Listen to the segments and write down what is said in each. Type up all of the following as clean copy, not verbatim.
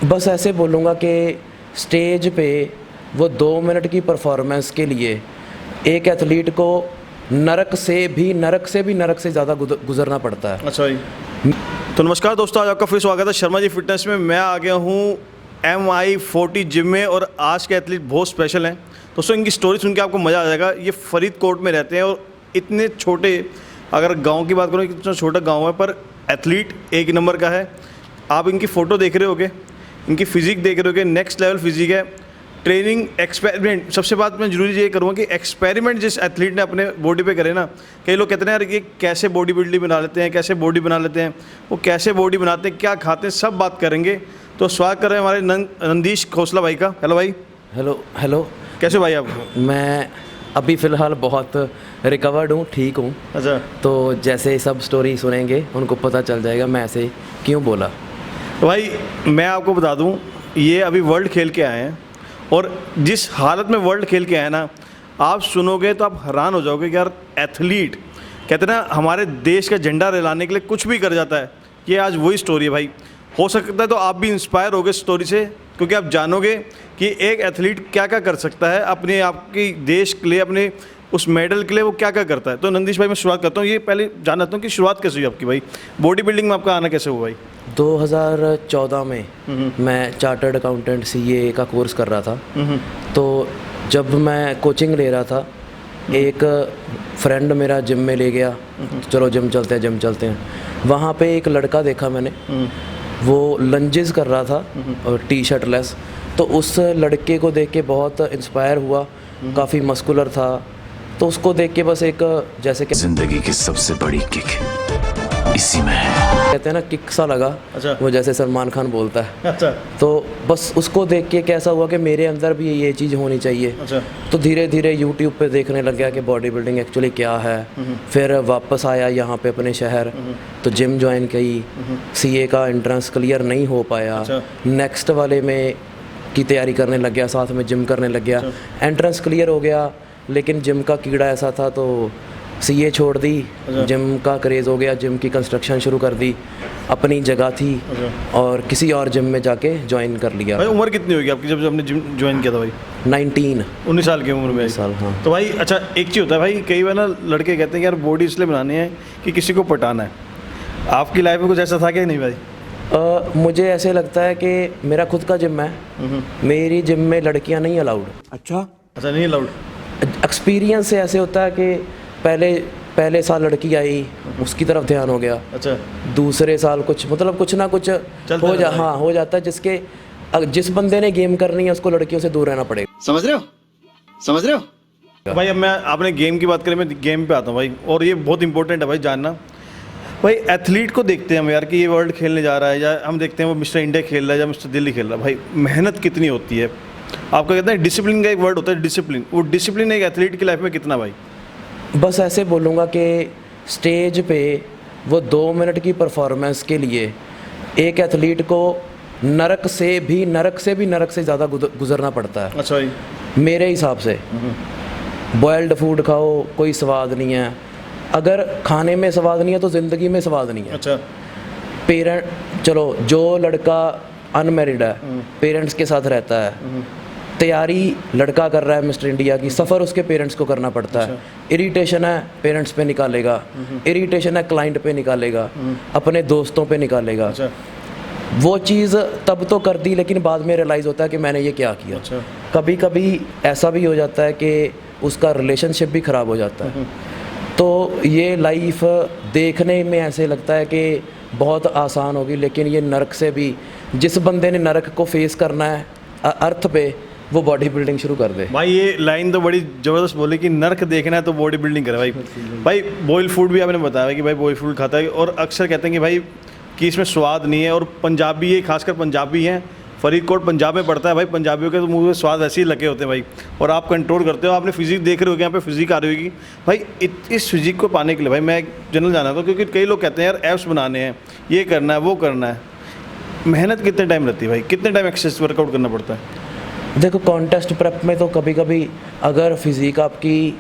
बस ऐसे बोलूँगा कि स्टेज पे वो 2 मिनट की परफॉर्मेंस के लिए एक एथलीट को नरक से भी नरक से ज़्यादा गुजरना पड़ता है। अच्छा भाई, तो नमस्कार दोस्तों, आज आपका फिर स्वागत है शर्मा जी फिटनेस में। मैं आ गया हूँ MI40 जिम में और आज के एथलीट बहुत स्पेशल हैं दोस्तों। इनकी स्टोरी सुन के आपको मज़ा आ जाएगा। ये फरीदकोट में रहते हैं और इतने छोटे, अगर गांव की बात करो इतना छोटा गांव है पर एथलीट एक नंबर का है। आप इनकी फ़ोटो देख रहे होगे, इनकी फ़िज़िक देख रहे होगे, नेक्स्ट लेवल फिज़िक है। ट्रेनिंग एक्सपेरिमेंट, सबसे बात मैं जरूरी ये करूँगा कि एक्सपेरिमेंट जिस एथलीट ने अपने बॉडी पे करे ना, कई लोग कहते हैं यार ये कैसे बॉडी बिल्डिंग बना लेते हैं, कैसे बॉडी बना लेते हैं, वो कैसे बॉडी बनाते हैं, क्या खाते हैं, सब बात करेंगे। तो स्वागत कर रहे हैं हमारे नंदीश खोसला भाई का। हेलो भाई। हेलो कैसे भाई आप? मैं अभी फ़िलहाल बहुत रिकवर्ड हूँ, ठीक हूँ। अच्छा, तो जैसे सब स्टोरी सुनेंगे उनको पता चल जाएगा मैं ऐसे क्यों बोला। तो भाई मैं आपको बता दूं, ये अभी वर्ल्ड खेल के आए हैं और जिस हालत में वर्ल्ड खेल के आए ना, आप सुनोगे तो आप हैरान हो जाओगे कि यार एथलीट कहते हैं ना हमारे देश का झंडा लहराने के लिए कुछ भी कर जाता है। ये आज वही स्टोरी है भाई। हो सकता है तो आप भी इंस्पायर होगे स्टोरी से, क्योंकि आप जानोगे कि एक एथलीट क्या क्या कर सकता है अपने आपकी देश के लिए, अपने उस मेडल के लिए वो क्या क्या करता है। तो नंदीश भाई मैं शुरुआत करता हूँ, ये पहले जानना चाहता हूँ कि शुरुआत कैसे हुई आपकी भाई, बॉडी बिल्डिंग में आपका आना कैसे हुआ भाई? 2014 में मैं चार्टर्ड अकाउंटेंट CA का कोर्स कर रहा था। तो जब मैं कोचिंग ले रहा था, एक फ्रेंड मेरा जिम में ले गया, चलो जिम चलते हैं। वहाँ पे एक लड़का देखा मैंने, वो लंजेस कर रहा था और टी-शर्ट लेस। तो उस लड़के को देख के बहुत इंस्पायर हुआ, काफ़ी मस्कुलर था। तो उसको देख के बस एक जैसे कि जिंदगी की सबसे बड़ी किक इसी में है, कहते हैं ना, किक सा लगा। अच्छा। वो जैसे सलमान खान बोलता है। अच्छा। तो बस उसको देख के कैसा हुआ कि मेरे अंदर भी ये चीज़ होनी चाहिए। अच्छा। तो धीरे धीरे यूट्यूब पे देखने लग गया कि बॉडी बिल्डिंग एक्चुअली क्या है। फिर वापस आया यहाँ पे अपने शहर, तो जिम ज्वाइन की। CA का एंट्रेंस क्लियर नहीं हो पाया। अच्छा। नेक्स्ट वाले में की तैयारी करने लग गया, साथ में जिम करने लग गया। एंट्रेंस क्लियर हो गया, लेकिन जिम का कीड़ा ऐसा था तो CA छोड़ दी। जिम का क्रेज़ हो गया, जिम की कंस्ट्रक्शन शुरू कर दी। अपनी जगह थी और किसी और जिम में जाके ज्वाइन कर लिया। भाई उम्र कितनी होगी आपकी जब आपने जिम ज्वाइन किया था भाई? 19 साल की उम्र में? 19 साल, हाँ। तो भाई अच्छा, एक चीज़ होता है भाई, कई बार ना लड़के कहते हैं कि यार बॉडी इसलिए बनानी है कि किसी को पटाना है। आपकी लाइफ में कुछ ऐसा था क्या नहीं भाई? मुझे ऐसे लगता है कि मेरा खुद का जिम है, मेरी जिम में लड़कियां नहीं अलाउड। अच्छा, नहीं अलाउड? एक्सपीरियंस से ऐसे होता है कि पहले साल लड़की आई, उसकी तरफ ध्यान हो गया। अच्छा। दूसरे साल कुछ ना कुछ हो जाता है, जिस बंदे ने गेम करनी है उसको लड़कियों से दूर रहना पड़ेगा। समझ रहे हो? भाई अब मैं आपने गेम की बात करें, मैं गेम पे आता हूँ भाई, और ये बहुत इंपॉर्टेंट है भाई जानना। भाई एथलीट को देखते हैं हम यार कि ये वर्ल्ड खेलने जा रहा है, या हम देखते हैं वो मिस्टर इंडिया खेल रहा है या मिस्टर दिल्ली खेल रहा है। भाई मेहनत कितनी होती है, आपका कहते हैं डिसिप्लिन का एक वर्ड होता है डिसिप्लिन, वो डिसिप्लिन एक एथलीट की लाइफ में कितना भाई? बस ऐसे बोलूँगा कि स्टेज पे वो 2 मिनट की परफॉर्मेंस के लिए एक एथलीट को नरक से भी नरक से ज़्यादा गुजरना पड़ता है। अच्छा भाई। मेरे हिसाब से बॉयल्ड फूड खाओ, कोई स्वाद नहीं है। अगर खाने में स्वाद नहीं है तो ज़िंदगी में स्वाद नहीं है। अच्छा। चलो, जो लड़का अनमैरिड है, पेरेंट्स के साथ रहता है, तैयारी लड़का कर रहा है मिस्टर इंडिया की, सफ़र उसके पेरेंट्स को करना पड़ता है। इरिटेशन है पेरेंट्स पे निकालेगा, इरिटेशन है क्लाइंट पे निकालेगा, अपने दोस्तों पे निकालेगा। अच्छा। वो चीज़ तब तो कर दी, लेकिन बाद में रियलाइज़ होता है कि मैंने ये क्या किया। अच्छा। कभी कभी ऐसा भी हो जाता है कि उसका रिलेशनशिप भी ख़राब हो जाता है। तो ये लाइफ देखने में ऐसे लगता है कि बहुत आसान होगी, लेकिन ये नरक से भी, जिस बंदे ने नरक को फेस करना है अर्थ पे, वो बॉडी बिल्डिंग शुरू कर दे। भाई ये लाइन तो बड़ी ज़बरदस्त बोली कि नर्क देखना है तो बॉडी बिल्डिंग करे भाई। भाई बॉयल फूड भी आपने बताया कि भाई बॉयल फूड खाता है, और अक्सर कहते हैं कि भाई कि इसमें स्वाद नहीं है, और पंजाबी है, खासकर पंजाबी हैं, फरीदकोट पंजाब में पड़ता है भाई, पंजाबियों के तो मुँह में स्वाद ऐसे ही लगे होते हैं भाई, और आप कंट्रोल करते हो। आपने फिजिक देख रहे हो, यहाँ पे फिजिक आ रही होगी भाई। इस फिजिक को पाने के लिए भाई मैं एक जनरल जाना था, क्योंकि कई लोग कहते हैं यार एब्स बनाने हैं, ये करना है, वो करना है। मेहनत कितने टाइम रहती है भाई, कितने टाइम एक्सरसाइज वर्कआउट करना पड़ता है? देखो, कॉन्टेस्ट प्रेप में तो कभी कभी अगर फिजिक आपकी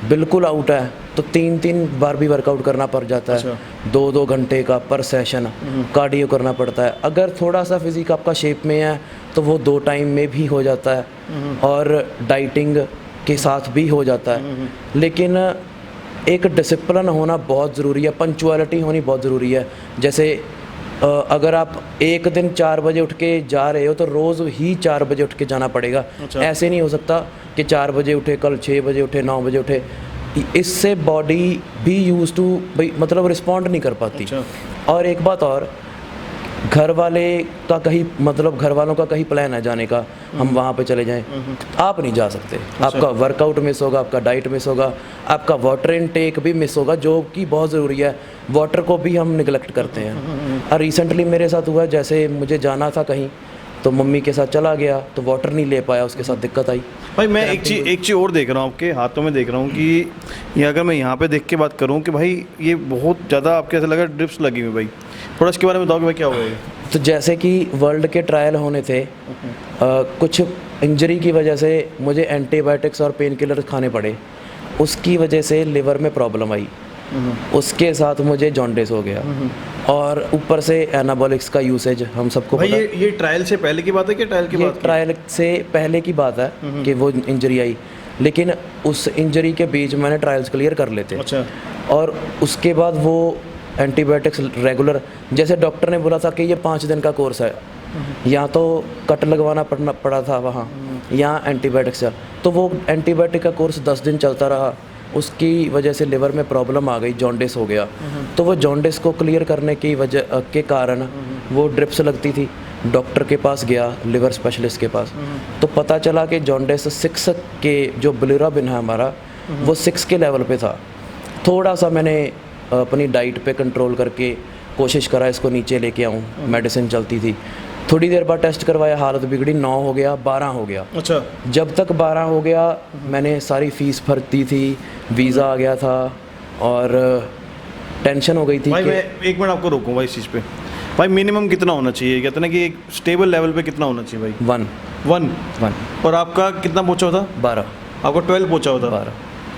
बिल्कुल आउट है तो 3-3 बार भी वर्कआउट करना पड़ जाता है, 2-2 घंटे का पर सेशन कार्डियो करना पड़ता है। अगर थोड़ा सा फिजिक आपका शेप में है तो वो 2 टाइम में भी हो जाता है और डाइटिंग के साथ भी हो जाता है। लेकिन एक डिसिप्लिन होना बहुत ज़रूरी है, पंक्चुअलिटी होनी बहुत ज़रूरी है। जैसे अगर आप एक दिन 4 बजे उठ के जा रहे हो तो रोज़ ही 4 बजे उठ के जाना पड़ेगा। ऐसे नहीं हो सकता कि 4 बजे उठे, कल 6 बजे उठे, 9 बजे उठे। इससे बॉडी भी यूज़ टू भाई मतलब रिस्पॉन्ड नहीं कर पाती। और एक बात और, घर वाले का कहीं मतलब घर वालों का कहीं प्लान है जाने का, हम वहाँ पे चले जाएं, आप नहीं जा सकते। आपका वर्कआउट मिस होगा, आपका डाइट मिस होगा, आपका वाटर इनटेक भी मिस होगा, जो कि बहुत ज़रूरी है। वाटर को भी हम निगलेक्ट करते हैं। और रिसेंटली मेरे साथ हुआ, जैसे मुझे जाना था कहीं तो मम्मी के साथ चला गया तो वाटर नहीं ले पाया, उसके साथ दिक्कत आई। भाई मैं एक चीज़ और देख रहा हूँ, आपके हाथों में देख रहा हूँ कि ये अगर मैं यहाँ पे देख के बात करूँ कि भाई ये बहुत ज़्यादा आपके ऐसा लगा ड्रिप्स लगी हुई। भाई थोड़ा इसके बारे में बताओ कि भाई क्या हुआ ये? तो जैसे कि वर्ल्ड के ट्रायल होने थे, कुछ इंजरी की वजह से मुझे एंटीबायोटिक्स और पेन किलर खाने पड़े, उसकी वजह से लिवर में प्रॉब्लम आई, उसके साथ मुझे जॉन्डिस हो गया और ऊपर से एनाबॉलिक्स का यूसेज हम सबको भाई पता। ये ट्रायल से पहले की बात है कि ट्रायल की ये बात? ट्रायल से पहले की बात है कि वो इंजरी आई, लेकिन उस इंजरी के बीच मैंने ट्रायल्स क्लियर कर लेते। अच्छा। और उसके बाद वो एंटीबायोटिक्स रेगुलर, जैसे डॉक्टर ने बोला था कि ये 5 दिन का कोर्स है, या तो कट लगवाना पड़ा था वहाँ, या एंटीबायोटिक्स, तो वो एंटीबायोटिक का कोर्स 10 दिन चलता रहा। उसकी वजह से लिवर में प्रॉब्लम आ गई, जॉन्डिस हो गया। तो वो जॉन्डिस को क्लियर करने की वजह के कारण वो ड्रिप्स लगती थी। डॉक्टर के पास गया, लिवर स्पेशलिस्ट के पास, तो पता चला कि जॉन्डिस 6 के जो बिलिरुबिन है हमारा, वो 6 के लेवल पे था। थोड़ा सा मैंने अपनी डाइट पे कंट्रोल करके कोशिश करा इसको नीचे लेके आऊँ, मेडिसिन चलती थी। थोड़ी देर बाद टेस्ट करवाया, हालत बिगड़ी, 9 हो गया, 12 हो गया। अच्छा। जब तक 12 हो गया मैंने सारी फीस भरती थी, वीज़ा आ गया था और टेंशन हो गई थी। भाई मैं 1 मिनट आपको रोकूंगा इस चीज़ पे। भाई मिनिमम कितना होना चाहिए, कहते ना कि एक स्टेबल लेवल पे कितना होना चाहिए भाई? 1 और आपका कितना पहुंचा होता? 12। आपको 12 पहुंचा होता? 12।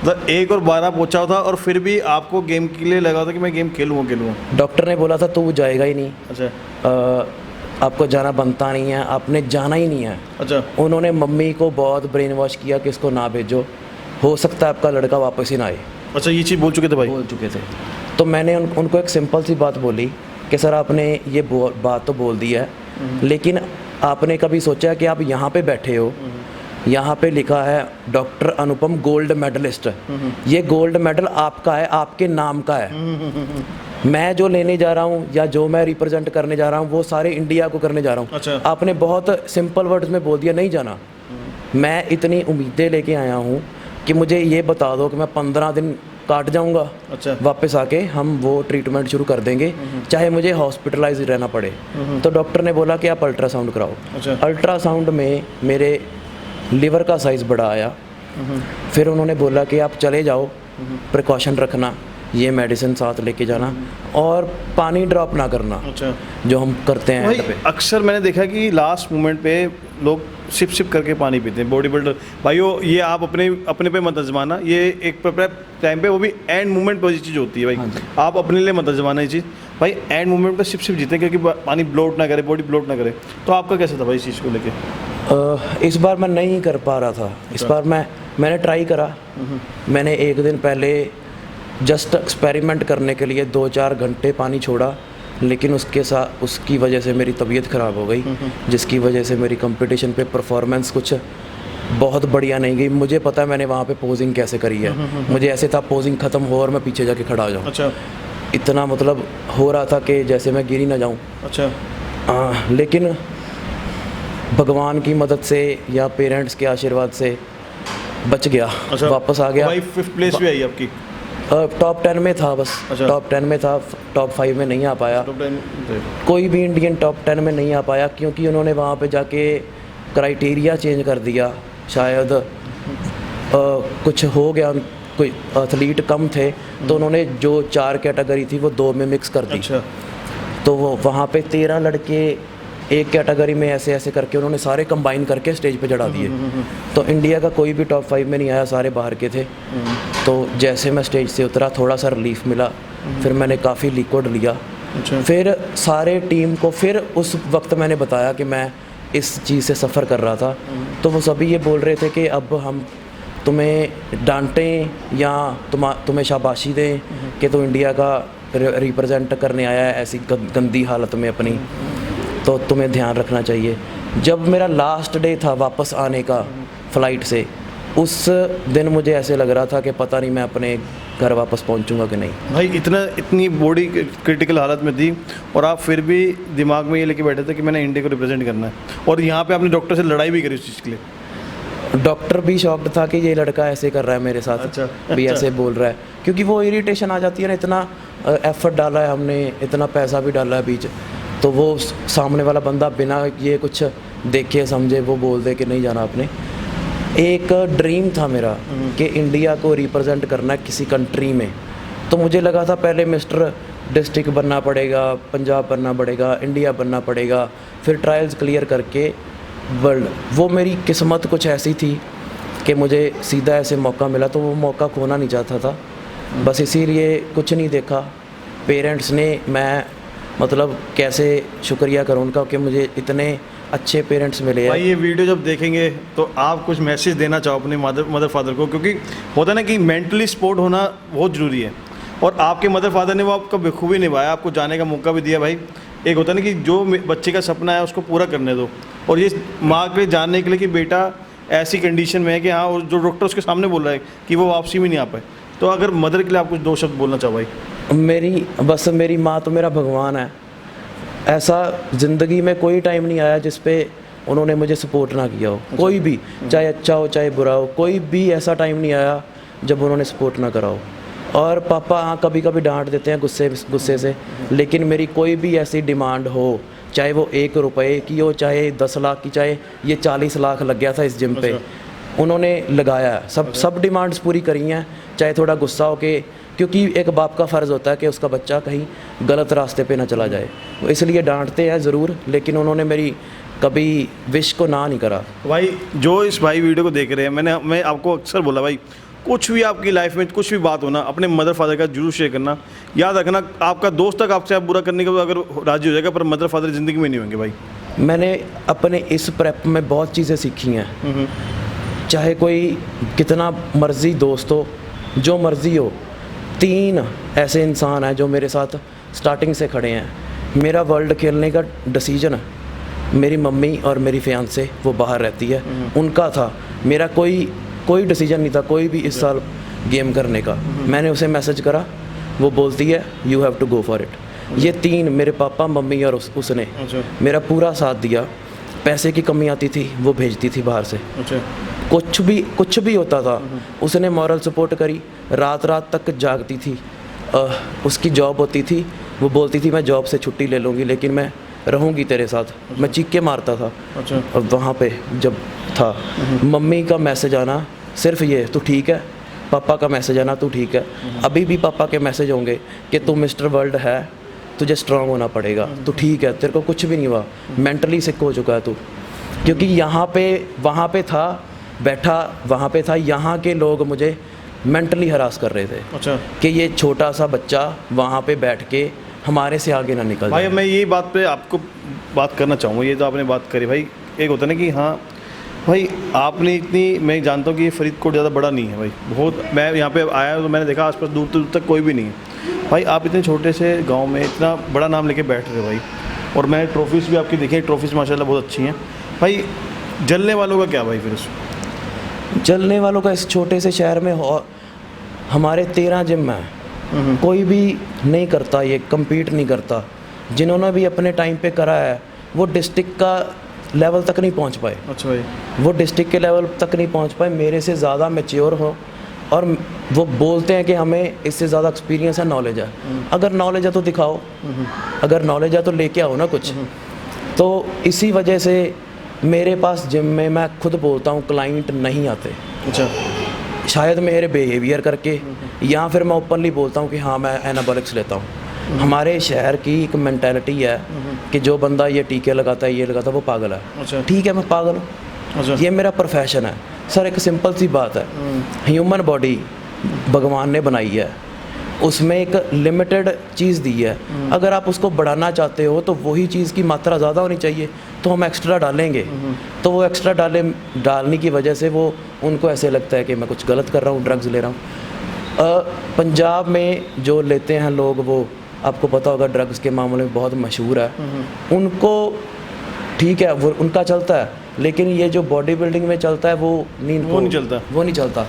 मतलब 1 और 12 पहुंचा था, और फिर भी आपको गेम के लिए लगा था कि मैं गेम खेलूँगा। डॉक्टर ने बोला था तू जाएगा ही नहीं, अच्छा। आपको जाना बनता नहीं है, आपने जाना ही नहीं है। अच्छा। उन्होंने मम्मी को बहुत ब्रेन वॉश किया कि इसको ना भेजो, हो सकता है आपका लड़का वापस ही ना आए। अच्छा, ये चीज़ बोल चुके थे भाई? बोल चुके थे। तो मैंने उनको एक सिंपल सी बात बोली कि सर आपने ये बात तो बोल दी है, लेकिन आपने कभी सोचा कि आप यहाँ पे बैठे हो, यहाँ पे लिखा है डॉक्टर अनुपम गोल्ड मेडलिस्ट, ये गोल्ड मेडल आपका है, आपके नाम का है। मैं जो लेने जा रहा हूँ या जो मैं रिप्रेजेंट करने जा रहा हूँ वो सारे इंडिया को करने जा रहा हूँ। अच्छा। आपने बहुत सिंपल वर्ड्स में बोल दिया, नहीं जाना। मैं इतनी उम्मीदें लेके आया हूँ कि मुझे ये बता दो कि मैं 15 दिन काट जाऊँगा। अच्छा। वापस आके हम वो ट्रीटमेंट शुरू कर देंगे, चाहे मुझे हॉस्पिटलाइज रहना पड़े। तो डॉक्टर ने बोला कि आप अल्ट्रासाउंड कराओ। अच्छा। अल्ट्रासाउंड में मेरे लिवर का साइज़ बड़ा आया। फिर उन्होंने बोला कि आप चले जाओ, प्रिकॉशन रखना, ये मेडिसिन साथ लेके जाना और पानी ड्रॉप ना करना। अच्छा। जो हम करते हैं भाई एंड पे। अक्सर मैंने देखा कि लास्ट मोमेंट पे लोग सिप सिप करके पानी पीते हैं, बॉडी बिल्डर भाइयों। ये आप अपने पे मत आजमाना, ये एक टाइम पे, वो भी एंड मोमेंट पर चीज़ होती है भाई। आप अपने लिए मत आजमाना ये चीज़ भाई। एंड मोमेंट पे सिप सिप जीते क्योंकि पानी ब्लोट ना करे, बॉडी ब्लोट ना करे। तो आपका कैसा था भाई इस चीज़ को लेके? इस बार मैं नहीं कर पा रहा था। इस बार मैंने ट्राई करा। मैंने एक दिन पहले जस्ट एक्सपेरिमेंट करने के लिए 2-4 घंटे पानी छोड़ा, लेकिन उसकी वजह से मेरी तबीयत ख़राब हो गई, जिसकी वजह से मेरी कंपटीशन पे परफॉर्मेंस कुछ बहुत बढ़िया नहीं गई। मुझे पता है मैंने वहाँ पे पोजिंग कैसे करी है। मुझे ऐसे था पोजिंग ख़त्म हो और मैं पीछे जाके खड़ा हो जाऊँ। अच्छा। इतना मतलब हो रहा था कि जैसे मैं गिर ही ना जाऊँ। अच्छा। लेकिन भगवान की मदद से या पेरेंट्स के आशीर्वाद से बच गया। अच्छा। वापस आ गया। भाई 5th प्लेस भी आई आपकी? टॉप 10 में था बस। अच्छा। टॉप 10 में था, टॉप 5 में नहीं आ पाया। कोई भी इंडियन टॉप 10 में नहीं आ पाया क्योंकि उन्होंने वहाँ पे जाके क्राइटेरिया चेंज कर दिया। शायद कुछ हो गया, कोई एथलीट कम थे तो उन्होंने जो 4 कैटेगरी थी वो 2 में मिक्स कर दी। अच्छा। तो वो वहाँ पे 13 लड़के एक कैटेगरी में ऐसे ऐसे करके उन्होंने सारे कंबाइन करके स्टेज पे चढ़ा दिए। तो इंडिया का कोई भी टॉप 5 में नहीं आया, सारे बाहर के थे। तो जैसे मैं स्टेज से उतरा थोड़ा सा रिलीफ मिला, फिर मैंने काफ़ी लिक्विड लिया। फिर सारे टीम को फिर उस वक्त मैंने बताया कि मैं इस चीज़ से सफ़र कर रहा था। तो वो सभी ये बोल रहे थे कि अब हम तुम्हें डांटें या तुम्हें शाबाशी दें कि तू इंडिया का रिप्रेजेंट करने आया है ऐसी गंदी हालत में अपनी, तो तुम्हें ध्यान रखना चाहिए। जब मेरा लास्ट डे था वापस आने का फ़्लाइट से, उस दिन मुझे ऐसे लग रहा था कि पता नहीं मैं अपने घर वापस पहुंचूंगा कि नहीं। भाई इतनी बॉडी क्रिटिकल हालत में थी और आप फिर भी दिमाग में ये लेके बैठे थे कि मैंने इंडिया को रिप्रेजेंट करना है, और यहाँ पे आपने डॉक्टर से लड़ाई भी करी उस चीज़ के लिए। डॉक्टर भी शॉक्ड था कि ये लड़का ऐसे कर रहा है मेरे साथ। भी ऐसे बोल रहा है, क्योंकि वो इरिटेशन आ जाती है ना, इतना एफर्ट डाला है हमने, इतना पैसा भी डाला है बीच, तो वो सामने वाला बंदा बिना ये कुछ देखे समझे वो बोल दे कि नहीं जाना आपने। एक ड्रीम था मेरा कि इंडिया को रिप्रेजेंट करना है किसी कंट्री में। तो मुझे लगा था पहले मिस्टर डिस्ट्रिक्ट बनना पड़ेगा, पंजाब बनना पड़ेगा, इंडिया बनना पड़ेगा, फिर ट्रायल्स क्लियर करके वर्ल्ड। वो मेरी किस्मत कुछ ऐसी थी कि मुझे सीधा ऐसे मौका मिला, तो वो मौका खोना नहीं चाहता था। बस इसीलिए कुछ नहीं देखा। पेरेंट्स ने, मैं मतलब कैसे शुक्रिया करूँ उनका कि मुझे इतने अच्छे पेरेंट्स मिले हैं। भाई ये वीडियो जब देखेंगे तो आप कुछ मैसेज देना चाहो अपने मदर फादर को, क्योंकि होता है ना कि मेंटली सपोर्ट होना बहुत ज़रूरी है, और आपके मदर फादर ने वो आपका बखूबी निभाया, आपको जाने का मौका भी दिया। भाई एक होता है ना कि जो बच्चे का सपना है उसको पूरा करने दो, और ये माँ के जानने के लिए कि बेटा ऐसी कंडीशन में है कि हाँ, और जो डॉक्टर उसके सामने बोल रहा है कि वो वापसी में नहीं आ पाए। तो अगर मदर के लिए आप कुछ 2 शब्द बोलना चाहो भाई। मेरी माँ तो मेरा भगवान है। ऐसा ज़िंदगी में कोई टाइम नहीं आया जिस पे उन्होंने मुझे सपोर्ट ना किया हो, कोई भी, चाहे अच्छा हो चाहे बुरा हो, कोई भी ऐसा टाइम नहीं आया जब उन्होंने सपोर्ट ना करा हो। और पापा हाँ कभी कभी डांट देते हैं गुस्से से, लेकिन मेरी कोई भी ऐसी डिमांड हो, चाहे वो 1 रुपये की हो, चाहे 10 लाख की, चाहे ये 40 लाख लग गया था इस जिम पे, उन्होंने लगाया। सब डिमांड्स पूरी करी हैं, चाहे थोड़ा गुस्सा हो के, क्योंकि एक बाप का फ़र्ज़ होता है कि उसका बच्चा कहीं गलत रास्ते पे ना चला जाए, इसलिए डांटते हैं ज़रूर, लेकिन उन्होंने मेरी कभी विश को ना नहीं करा। भाई जो इस भाई वीडियो को देख रहे हैं, मैं आपको अक्सर बोला भाई, कुछ भी आपकी लाइफ में कुछ भी बात हो ना, अपने मदर फादर का जरूर शेयर करना। याद रखना, आपका दोस्त तक आपसे बुरा करने का अगर राजी हो जाएगा, पर मदर फादर ज़िंदगी में नहीं होंगे भाई। मैंने अपने इस प्रेप में बहुत चीज़ें सीखी हैं। चाहे कोई कितना मर्जी दोस्त हो, जो मर्जी हो, 3 ऐसे इंसान हैं जो मेरे साथ स्टार्टिंग से खड़े हैं। मेरा वर्ल्ड खेलने का डिसीजन मेरी मम्मी और मेरी फियांसे, वो बाहर रहती है, उनका था। मेरा कोई डिसीजन नहीं था कोई भी इस साल गेम करने का। मैंने उसे मैसेज करा, वो बोलती है you have to go for it. ये 3 मेरे पापा, मम्मी और उसने मेरा पूरा साथ दिया। पैसे की कमी आती थी, वो भेजती थी बाहर से। कुछ भी होता था, उसने मॉरल सपोर्ट करी। रात तक जागती थी। उसकी जॉब होती थी, वो बोलती थी मैं जॉब से छुट्टी ले लूँगी, लेकिन मैं रहूँगी तेरे साथ। मैं चीख के मारता था वहाँ पे जब था। मम्मी का मैसेज आना सिर्फ ये, तू ठीक है। पापा का मैसेज आना, तू ठीक है। अभी भी पापा के मैसेज होंगे कि तू मिस्टर वर्ल्ड है, तुझे स्ट्रांग होना पड़ेगा, तू ठीक है, तेरे को कुछ भी नहीं हुआ, मेंटली सिक हो चुका है तू। क्योंकि यहाँ पे वहाँ पे था बैठा, वहाँ पे था, यहाँ के लोग मुझे मेंटली हरास कर रहे थे कि ये छोटा सा बच्चा वहाँ पे बैठ के हमारे से आगे ना निकल भाई। मैं यही बात पे आपको बात करना चाहूँगा। ये तो आपने बात करी भाई, एक होता है ना कि हाँ भाई आपने इतनी, मैं जानता हूँ कि ये फरीदकोट ज़्यादा बड़ा नहीं है भाई, बहुत। मैं यहाँ पे आया तो मैंने देखा आसपास दूर तक कोई भी नहीं है भाई। आप इतने छोटे से गांव में इतना बड़ा नाम लेके बैठ रहे हो भाई, और मैंने ट्रॉफीज़ भी आपकी देखी, ट्रॉफीज़ माशाल्लाह बहुत अच्छी हैं भाई। जलने वालों का क्या भाई फिर उसमें? जलने वालों का इस छोटे से शहर में हमारे 13 जिम हैं, कोई भी नहीं करता, ये compete नहीं करता। जिन्होंने भी अपने टाइम पे करा है वो डिस्ट्रिक्ट का लेवल तक नहीं पहुंच पाए। अच्छा भाई, वो डिस्ट्रिक्ट के लेवल तक नहीं पहुंच पाए। मेरे से ज़्यादा मैच्योर हो, और वो बोलते हैं कि हमें इससे ज़्यादा एक्सपीरियंस है, नॉलेज है। अगर नॉलेज है तो दिखाओ, अगर नॉलेज है तो लेके आओ ना कुछ। तो इसी वजह से मेरे पास जिम में, मैं खुद बोलता हूँ, क्लाइंट नहीं आते। अच्छा, शायद मेरे बिहेवियर करके, या फिर मैं ओपनली बोलता हूँ कि हाँ मैं एनाबॉलिक्स लेता हूँ, हमारे शहर की एक मेंटालिटी है कि जो बंदा ये टीके लगाता है, ये लगाता है, वो पागल है। अच्छा। ठीक है, मैं पागल हूँ, अच्छा। ये मेरा प्रोफेशन है। सर एक सिंपल सी बात है, ह्यूमन बॉडी भगवान ने बनाई है, उसमें एक लिमिटेड चीज़ दी है। अगर आप उसको बढ़ाना चाहते हो तो वही चीज़ की मात्रा ज़्यादा होनी चाहिए, तो हम एक्स्ट्रा डालेंगे। तो वो एक्स्ट्रा डालने की वजह से वो उनको ऐसे लगता है कि मैं कुछ गलत कर रहा हूँ, ड्रग्स ले रहा हूँ। पंजाब में जो लेते हैं लोग, वो आपको पता होगा ड्रग्स के मामले में बहुत मशहूर है। उनको ठीक है, वो उनका चलता है, लेकिन ये जो बॉडी बिल्डिंग में चलता है वो नहीं चलता।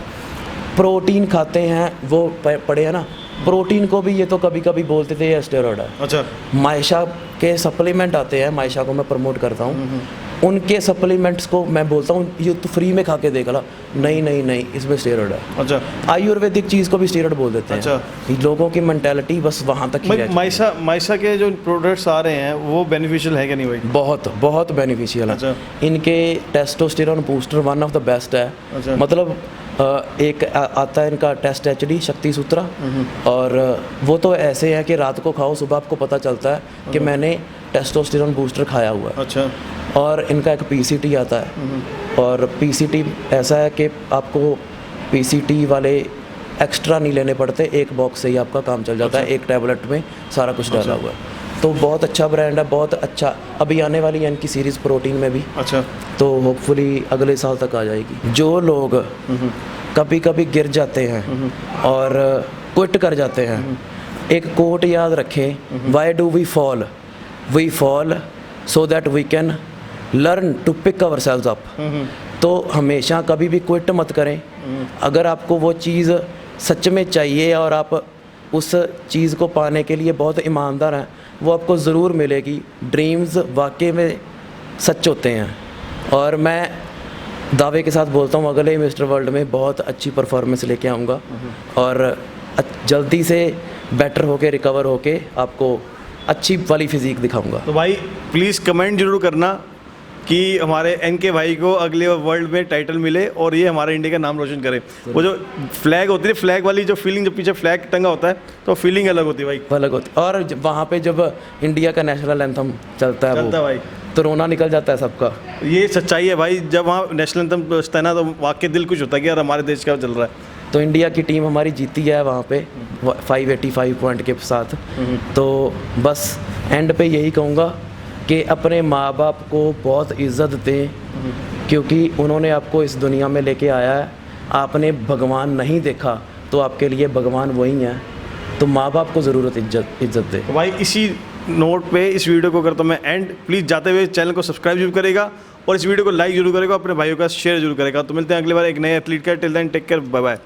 प्रोटीन खाते हैं, वो पड़े हैं ना, प्रोटीन को भी ये तो कभी कभी बोलते थे ये स्टेरॉइड है। अच्छा। मायशा के सप्लीमेंट आते हैं, मायशा को मैं प्रमोट करता हूँ, उनके सप्लीमेंट्स को मैं बोलता हूँ ये तो फ्री में खा के देख ला, नहीं इसमें स्टेरॉइड है। अच्छा। आयुर्वेदिक चीज़ को भी स्टेरॉइड बोल देते हैं। अच्छा। लोगों की मेंटालिटी बस वहाँ तक ही रहती है। माइसा के जो प्रोडक्ट्स आ रहे हैं वो बेनिफिशियल है क्या नहीं भाई? बहुत बेनिफिशियल है। अच्छा। इनके testosterone booster one of the best है। अच्छा। मतलब एक आता है इनका टेस्ट एचडी शक्ति सूत्रा, और वो तो ऐसे है कि रात को खाओ, सुबह आपको पता चलता है कि मैंने टेस्टोस्टेरोन बूस्टर खाया हुआ है। अच्छा। और इनका एक पीसीटी आता है, और पीसीटी ऐसा है कि आपको पीसीटी वाले एक्स्ट्रा नहीं लेने पड़ते, एक बॉक्स से ही आपका काम चल जाता है। एक टैबलेट में सारा कुछ डाला हुआ है, तो बहुत अच्छा ब्रांड है, बहुत अच्छा। अभी आने वाली है इनकी सीरीज़ प्रोटीन में भी। अच्छा। तो होपफुली अगले साल तक आ जाएगी। जो लोग कभी कभी गिर जाते हैं और क्विट कर जाते हैं, एक कोट याद रखें, why do we fall so that we can learn to pick ourselves up. तो हमेशा कभी भी क्विट मत करें। अगर आपको वो चीज़ सच में चाहिए और आप उस चीज़ को पाने के लिए बहुत ईमानदार हैं, वो आपको ज़रूर मिलेगी। ड्रीम्स वाकई में सच होते हैं, और मैं दावे के साथ बोलता हूँ अगले मिस्टर वर्ल्ड में बहुत अच्छी परफॉर्मेंस लेके आऊँगा, और जल्दी से बेटर होके रिकवर होके आपको अच्छी वाली फिज़ीक दिखाऊंगा। तो भाई प्लीज़ कमेंट जरूर करना कि हमारे एनके भाई को अगले वर्ल्ड में टाइटल मिले और ये हमारे इंडिया का नाम रोशन करे। वो जो फ्लैग होती है, फ्लैग वाली जो फीलिंग, जब पीछे फ्लैग टंगा होता है तो फीलिंग अलग होती है भाई, अलग होती। और वहाँ पे जब इंडिया का नेशनल एंथम चलता है भाई, तो रोना निकल जाता है सबका। ये सच्चाई है भाई। जब वहाँ नेशनल एंथम बजता है ना, तो वाकई दिल खुश होता है कि यार हमारे देश का चल रहा है। तो इंडिया की टीम हमारी जीती है वहाँ पे 585 पॉइंट के साथ। तो बस एंड पे यही कहूँगा कि अपने माँ बाप को बहुत इज़्ज़त दें, क्योंकि उन्होंने आपको इस दुनिया में लेके आया है। आपने भगवान नहीं देखा तो आपके लिए भगवान वही हैं, तो माँ बाप को ज़रूरत इज्जत दे। तो भाई इसी नोट पे इस वीडियो को करता हूँ मैं एंड। प्लीज़ जाते हुए चैनल को सब्सक्राइब जरूर करेगा और इस वीडियो को लाइक जरूर करेगा, अपने भाइयों का शेयर जरूर करेगा। तो मिलते हैं अगली बार एक नए एथलीट का। Till then take care, bye bye.